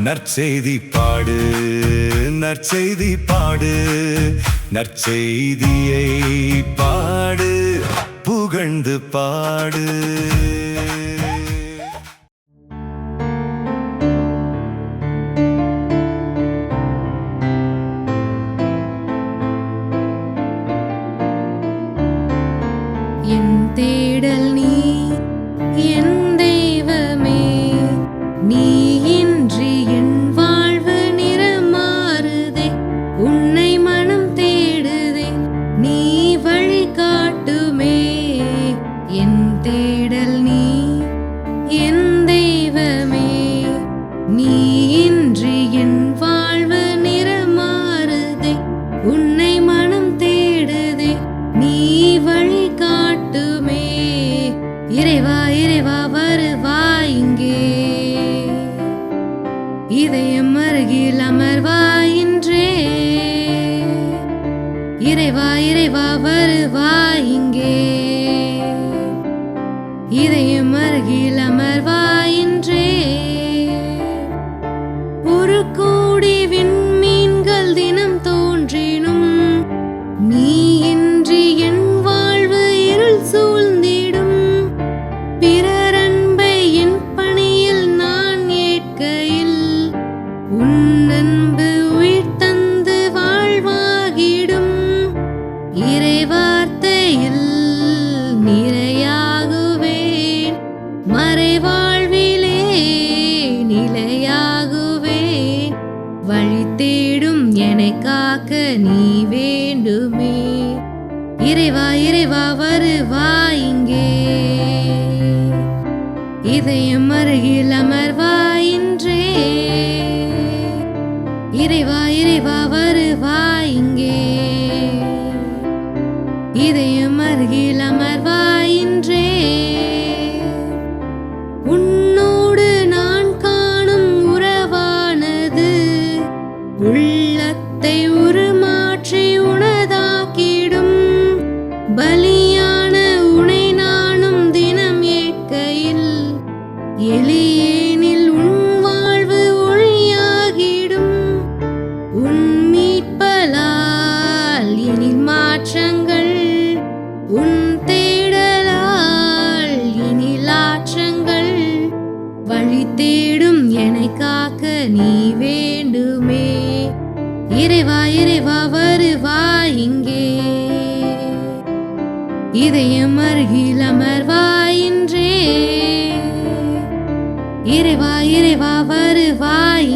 நற்செய்தி பாடு, நற்செய்தி பாடு, நற்செய்தியை பாடு, புகழ்ந்து பாடு. என் தேடல் நீ, என் தெய்வமே, நீ இன்றி என் வாழ்வு நிறமாறுதே. உன்னை மனம் தேடுதே, நீ வழி காட்டுமே. என் தேடல் நீ, என் தெய்வமே, நீ இன்றி என் வாழ்வு நிறமாறுதே. உன்னை மனம் தேடுதே, நீ வழி காட்டுமே. இறைவா இறைவா வருவாய் இங்கே, இதயம் அருகில் அமர்வாய் இன்றே. இறைவா இறைவா வருவாய் இங்கே, இதயம் அருகில் அமர்வாய் இன்றே. ஒரு கோடி விண்மீன்கள் தினம் தோன்றினும், நீ இன்றி என் வாழ்வு இருள் சூழ்ந்திடும். பிறர் அன்பை என் பணியில் நான் ஏற்கையில், உன் அன்பு உயிர் தந்து வாழ்வாகிடும். இறைவார்த்தையில் நிறையாகுவேன், மறைவாழ்விலே நிலையாகுவேன். வழி தேடும் என்னை காக்க நீ வேண்டுமே. இறைவா இறைவா வருவாய் இங்கே, இதயம் அருகில் அமர்வாய் இன்றே. இறைவா இறைவா வருவாய் இங்கே, இதயம் அருகில் அமர்வாய் இன்றே. உன்னோடு நான் காணும் உறவானது, உள்ளத்தை உருமாற்றி உனதாக்கிடும். பலியான உனை நானும் தினம் ஏற்கையில், எளியேனில் உன் வாழ்வு ஒளியாகிடும். உன் மீட்பலால் எனில் மாற்றங்கள், உன் தேடலால் எனில் ஆற்றங்கள். வழி தேடும் என்னை காக்க நீ வேண்டுமே. இறைவா இறைவா வருவாய் இங்கே, இதயம் அருகில் அமர்வாய் இன்றே. இறைவா இறைவா வருவாய்